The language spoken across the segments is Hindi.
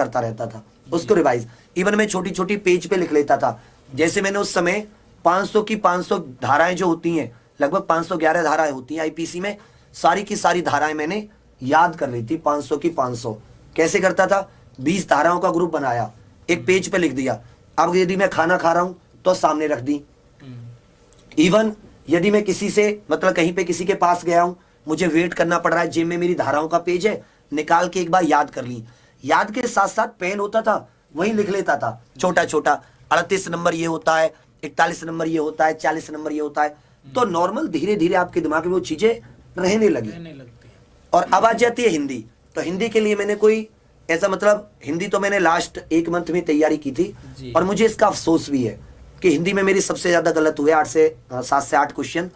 करता रहता था, उसको रिवाइज। इवन मैं छोटी छोटी पेज पे लिख लेता था। जैसे मैंने उस समय 500 की 500 धाराएं जो होती हैं, लगभग 511 धाराएं होती हैं आईपीसी में, सारी की सारी धाराएं मैंने याद कर ली थी 500 की 500। कैसे करता था, 20 धाराओं का ग्रुप बनाया, एक पेज पे लिख दिया। अब यदि मैं खाना खा रहा हूं तो सामने रख दी। इवन यदि मैं किसी से मतलब कहीं पे किसी के पास गया हूं, मुझे वेट करना पड़ रहा है, जिम में मेरी धाराओं का पेज है, निकाल के एक बार याद कर ली। याद के साथ साथ पेन होता था, वहीं लिख लेता था छोटा छोटा, 38 नंबर ये होता है, 41 नंबर ये होता है, 40 नंबर ये होता है। तो नॉर्मल धीरे धीरे आपके दिमाग में वो चीजें रहने लगी। और अब आ जाती है हिंदी। तो हिंदी के लिए मैंने कोई ऐसा मतलब, हिंदी तो मैंने लास्ट 1 मंथ में तैयारी की थी, और मुझे इसका अफसोस भी है कि हिंदी में मेरी सबसे ज्यादा गलत हुए, 7 से 8 क्वेश्चन।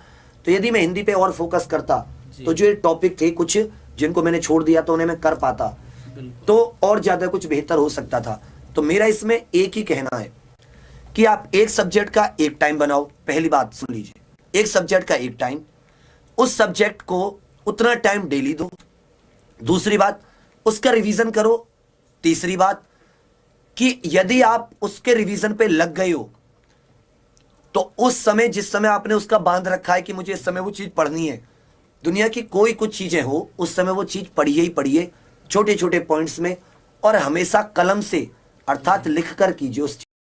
तो यदि मैं हिंदी पे और फोकस करता तो जो ये टॉपिक थे कुछ जिनको मैंने छोड़ दिया तो उन्हें मैं कर पाता, तो और ज्यादा कुछ बेहतर हो सकता था। तो मेरा इसमें एक ही कहना है कि आप एक सब्जेक्ट का एक टाइम बनाओ। पहली बात सुन लीजिए, एक सब्जेक्ट का एक टाइम, उस सब्जेक्ट को उतना टाइम डेली दो। दूसरी बात, उसका रिवीजन करो। तीसरी बात कि यदि आप उसके रिवीजन पे लग गए हो तो उस समय, जिस समय आपने उसका बांध रखा है कि मुझे इस समय वो चीज पढ़नी है, दुनिया की कोई कुछ चीजें हो, उस समय वो चीज पढ़िए ही पढ़िए, छोटे छोटे पॉइंट्स में, और हमेशा कलम से अर्थात लिख कर कीजिए उस चीज